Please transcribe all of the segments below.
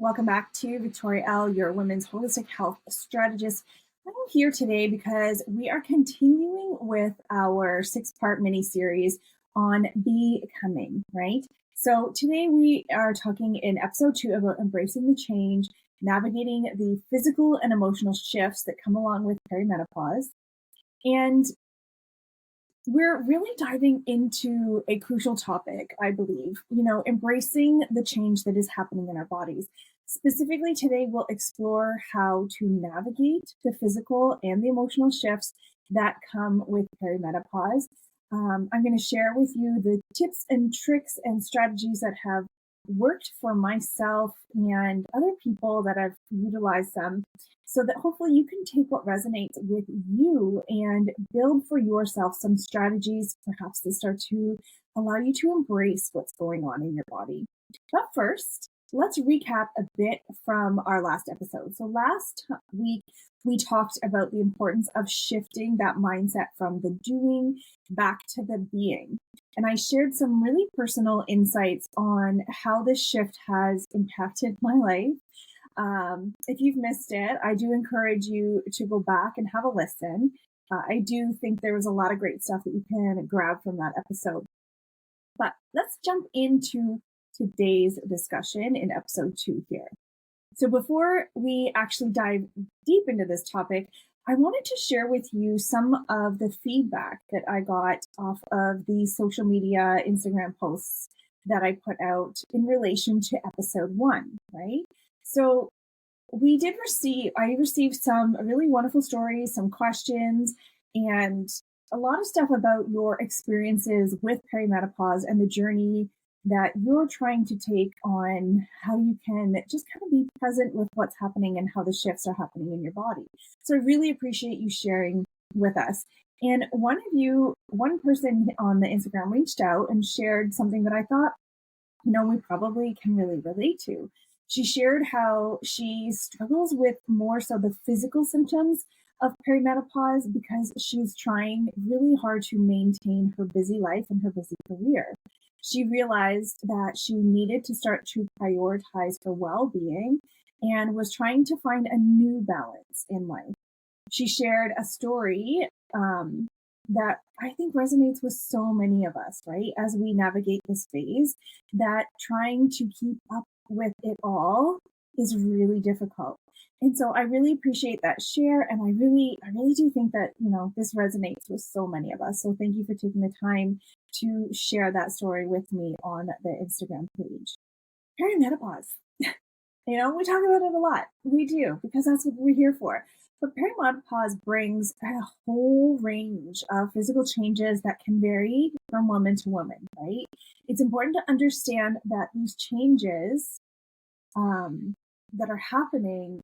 Welcome back to Victoria L., your women's holistic health strategist. I'm here today because we are continuing with our 6-part mini series on becoming, right? So today we are talking in episode 2 about embracing the change, navigating the physical and emotional shifts that come along with perimenopause. And we're really diving into a crucial topic, I believe, embracing the change that is happening in our bodies. Specifically today, we'll explore how to navigate the physical and the emotional shifts that come with perimenopause. I'm going to share with you the tips and tricks and strategies that have worked for myself and other people that have utilized them so that hopefully you can take what resonates with you and build for yourself some strategies, perhaps to start to allow you to embrace what's going on in your body. But first, let's recap a bit from our last episode. So last week, we talked about the importance of shifting that mindset from the doing back to the being. And I shared some really personal insights on how this shift has impacted my life. If you've missed it, I do encourage you to go back and have a listen. I do think there was a lot of great stuff that you can grab from that episode. But let's jump into today's discussion in episode 2 here. So before we actually dive deep into this topic, I wanted to share with you some of the feedback that I got off of the social media Instagram posts that I put out in relation to episode 1, right? So I received some really wonderful stories, some questions, and a lot of stuff about your experiences with perimenopause and the journey that you're trying to take on how you can just kind of be present with what's happening and how the shifts are happening in your body. So I really appreciate you sharing with us. And one person on the Instagram reached out and shared something that I thought, we probably can really relate to. She shared how she struggles with more so the physical symptoms of perimenopause because she's trying really hard to maintain her busy life and her busy career. She realized that she needed to start to prioritize her well-being and was trying to find a new balance in life. She shared a story that I think resonates with so many of us, right? As we navigate this phase, that trying to keep up with it all is really difficult. And so I really appreciate that share. And I really do think that, this resonates with so many of us. So thank you for taking the time to share that story with me on the Instagram page. Perimenopause. We talk about it a lot. We do, because that's what we're here for. But perimenopause brings a whole range of physical changes that can vary from woman to woman, right? It's important to understand that these changes that are happening,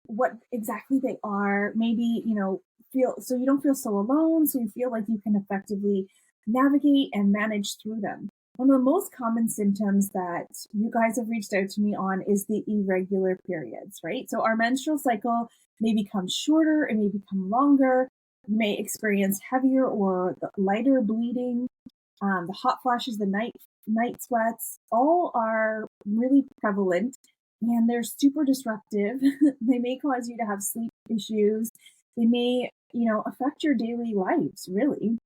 what exactly they are, maybe, feel so you don't feel so alone, so you feel like you can effectively navigate and manage through them. One of the most common symptoms that you guys have reached out to me on is the irregular periods, right? So our menstrual cycle may become shorter, it may become longer, you may experience heavier or lighter bleeding, the hot flashes, the night sweats, all are really prevalent and they're super disruptive. They may cause you to have sleep issues. They may, affect your daily lives, really.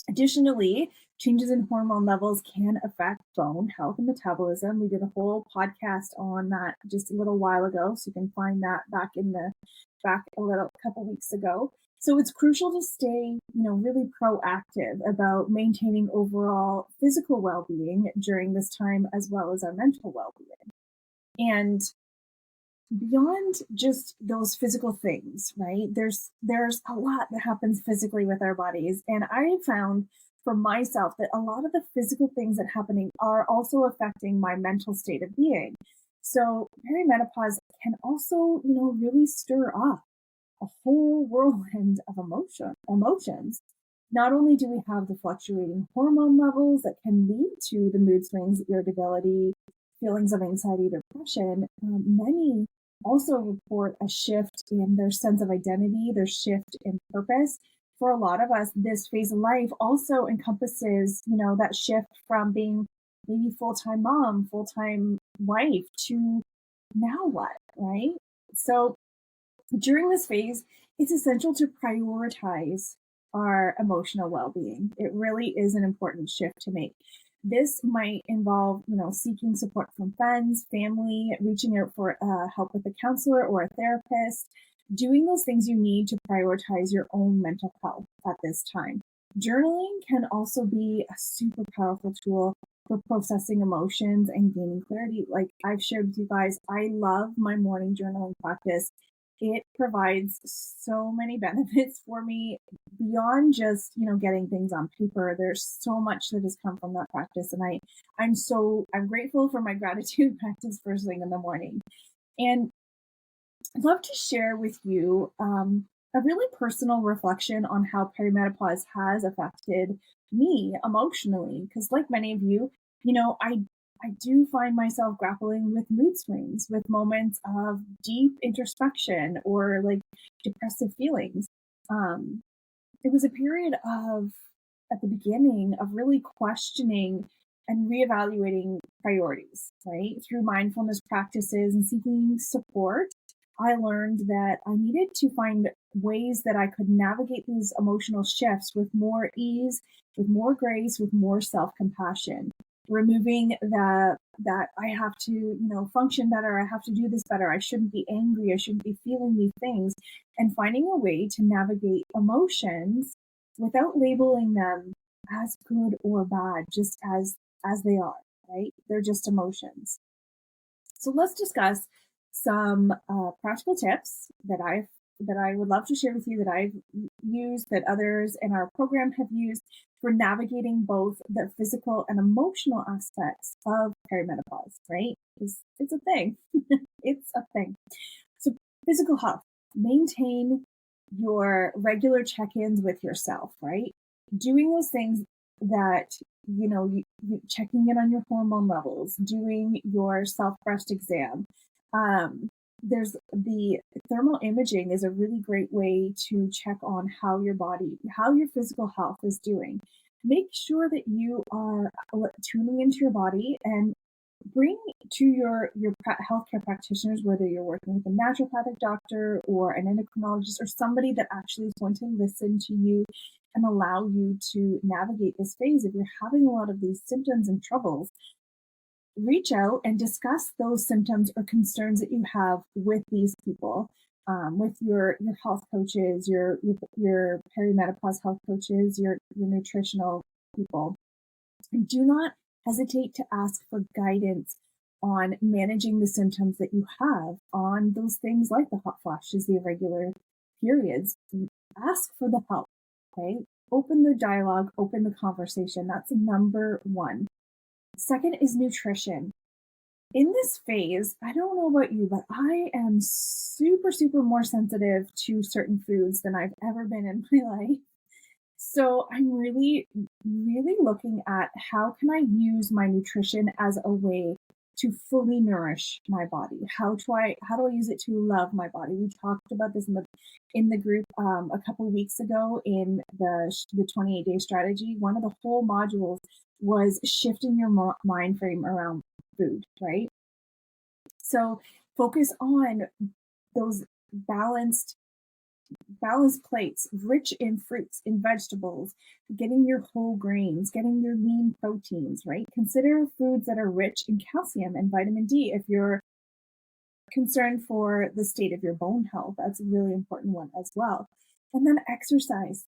Additionally, changes in hormone levels can affect bone health and metabolism. We did a whole podcast on that just a little while ago, so you can find that back a couple weeks ago. So it's crucial to stay, really proactive about maintaining overall physical well-being during this time, as well as our mental well-being. And beyond just those physical things, right? There's a lot that happens physically with our bodies. And I found for myself that a lot of the physical things that are happening are also affecting my mental state of being. So perimenopause can also, really stir up a whole whirlwind of emotions. Not only do we have the fluctuating hormone levels that can lead to the mood swings, irritability, feelings of anxiety, depression, many also report a shift in their sense of identity, their shift in purpose. For a lot of us, this phase of life also encompasses, that shift from being maybe full-time mom, full-time wife to now what, right? So during this phase, it's essential to prioritize our emotional well-being. It really is an important shift to make. This might involve, seeking support from friends, family, reaching out for help with a counselor or a therapist, doing those things you need to prioritize your own mental health at this time. Journaling can also be a super powerful tool for processing emotions and gaining clarity. Like I've shared with you guys, I love my morning journaling practice. It provides so many benefits for me beyond just, getting things on paper. There's so much that has come from that practice. And I'm grateful for my gratitude practice first thing in the morning. And I'd love to share with you a really personal reflection on how perimenopause has affected me emotionally. Because, like many of you, I do find myself grappling with mood swings, with moments of deep introspection or like depressive feelings. Um, it was a period of, at the beginning, of really questioning and reevaluating priorities, right? Through mindfulness practices and seeking support, I learned that I needed to find ways that I could navigate these emotional shifts with more ease, with more grace, with more self-compassion, removing that I have to, function better, I have to do this better, I shouldn't be angry, I shouldn't be feeling these things, and finding a way to navigate emotions without labeling them as good or bad, just as they are, right? They're just emotions. So let's discuss some practical tips that I would love to share with you, that I've used, that others in our program have used for navigating both the physical and emotional aspects of perimenopause, right? It's a thing. It's a thing. So physical health, maintain your regular check-ins with yourself, right? Doing those things that, checking in on your hormone levels, doing your self-breast exam. There's the thermal imaging is a really great way to check on how your physical health is doing. Make sure that you are tuning into your body, and bring to your healthcare practitioners, whether you're working with a naturopathic doctor or an endocrinologist or somebody that actually is going to listen to you and allow you to navigate this phase. If you're having a lot of these symptoms and troubles, reach out and discuss those symptoms or concerns that you have with these people, with your health coaches, your perimenopause health coaches, your nutritional people. And do not hesitate to ask for guidance on managing the symptoms that you have, on those things like the hot flashes, the irregular periods. Ask for the help, okay? Open the dialogue, open the conversation. That's number one. Second is nutrition. In this phase, I don't know about you, but I am super, super more sensitive to certain foods than I've ever been in my life. So I'm really, really looking at how can I use my nutrition as a way to fully nourish my body? How do I use it to love my body? We talked about this in the group a couple of weeks ago in the 28-day strategy. One of the whole modules was shifting your mind frame around food, right? So focus on those balanced plates, rich in fruits, in vegetables, getting your whole grains, getting your lean proteins, right? Consider foods that are rich in calcium and vitamin D. If you're concerned for the state of your bone health, that's a really important one as well. And then exercise.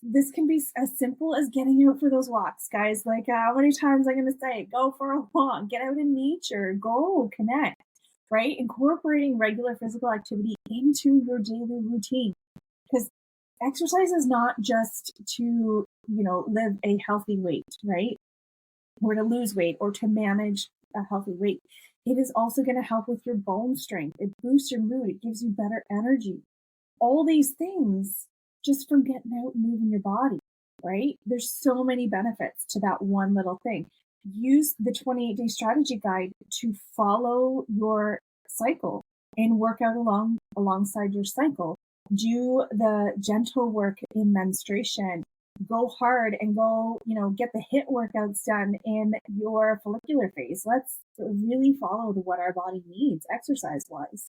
This can be as simple as getting out for those walks, guys. Like, how many times I'm going to say, go for a walk, get out in nature, go connect, right? Incorporating regular physical activity into your daily routine. Because exercise is not just to, live a healthy weight, right? Or to lose weight or to manage a healthy weight. It is also going to help with your bone strength. It boosts your mood. It gives you better energy. All these things just from getting out and moving your body, right? There's so many benefits to that one little thing. Use the 28-day strategy guide to follow your cycle and work out alongside your cycle. Do the gentle work in menstruation. go hard and go, get the hit workouts done in your follicular phase. Let's really follow what our body needs exercise wise.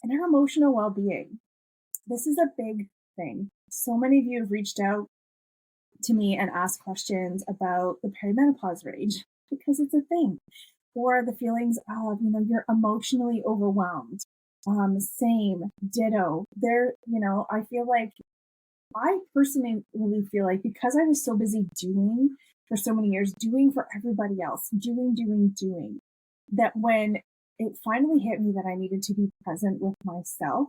And our emotional well being. This is a big thing. So many of you have reached out to me and asked questions about the perimenopause rage because it's a thing, or the feelings of, you're emotionally overwhelmed. Same, ditto. I feel like I personally really feel like because I was so busy doing for so many years, doing for everybody else, doing, that when it finally hit me that I needed to be present with myself,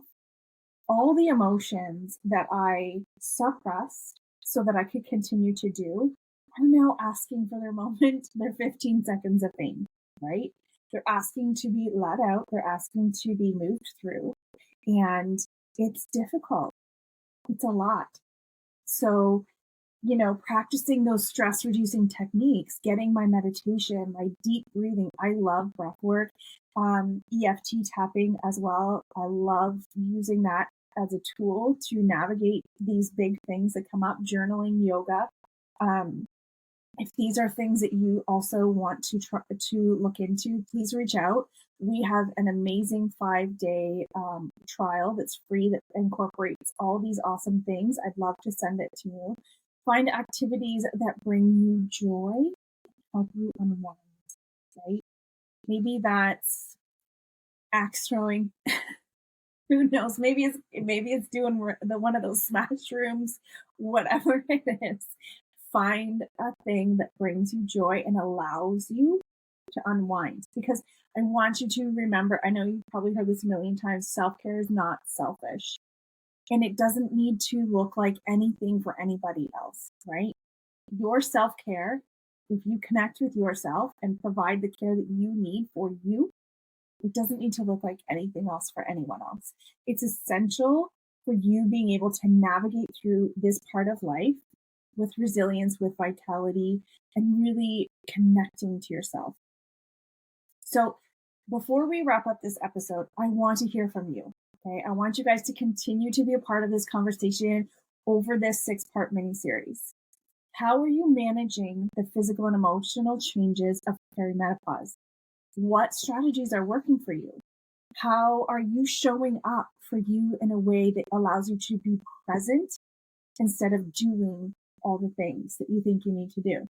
all the emotions that I suppressed so that I could continue to do are now asking for their moment, their 15 seconds of fame, right? They're asking to be let out, they're asking to be moved through. And it's difficult. It's a lot. So, practicing those stress reducing techniques, getting my meditation, my deep breathing. I love breath work, EFT tapping as well. I love using that as a tool to navigate these big things that come up, journaling, yoga. If these are things that you also want to try to look into, please reach out. We have an amazing 5-day trial that's free that incorporates all these awesome things. I'd love to send it to you. Find activities that bring you joy, help you unwind, right? Maybe that's axe throwing. Who knows? Maybe it's doing one of those smash rooms, whatever it is. Find a thing that brings you joy and allows you to unwind, because I want you to remember, I know you've probably heard this a million times, self-care is not selfish, and it doesn't need to look like anything for anybody else, right? Your self-care, if you connect with yourself and provide the care that you need for you, it doesn't need to look like anything else for anyone else. It's essential for you being able to navigate through this part of life with resilience, with vitality, and really connecting to yourself. So before we wrap up this episode, I want to hear from you. Okay. I want you guys to continue to be a part of this conversation over this 6-part mini series. How are you managing the physical and emotional changes of perimenopause? What strategies are working for you? How are you showing up for you in a way that allows you to be present instead of doing all the things that you think you need to do,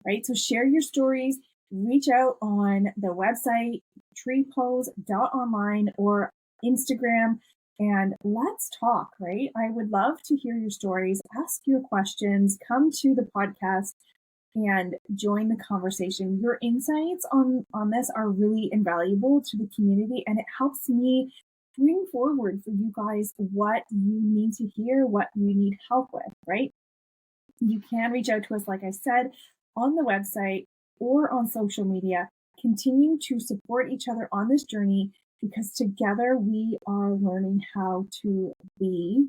right? So share your stories, reach out on the website, treepose.online or Instagram, and let's talk, right? I would love to hear your stories, ask your questions, come to the podcast and join the conversation. Your insights on this are really invaluable to the community, and it helps me bring forward for you guys what you need to hear, what you need help with, right? You can reach out to us, like I said, on the website or on social media. Continue to support each other on this journey, because together we are learning how to be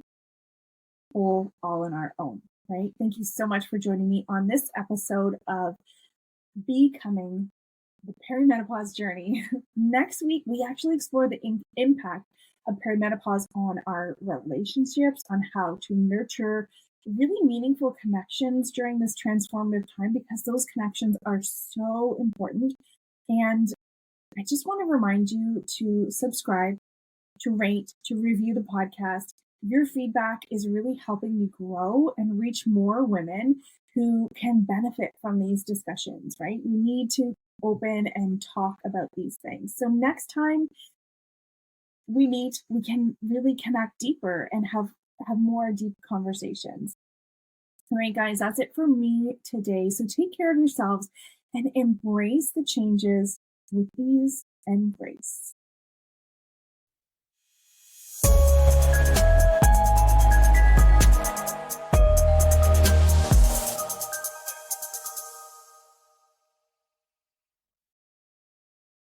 whole all on our own, right? Thank you so much for joining me on this episode of Becoming, the Perimenopause Journey. Next week, we actually explore the impact of perimenopause on our relationships, on how to nurture really meaningful connections during this transformative time, because those connections are so important. And I just want to remind you to subscribe, to rate, to review the podcast. Your feedback is really helping me grow and reach more women who can benefit from these discussions, right? We need to open and talk about these things. So next time we meet, we can really connect deeper and have more deep conversations. All right, guys, that's it for me today. So take care of yourselves and embrace the changes with ease and grace.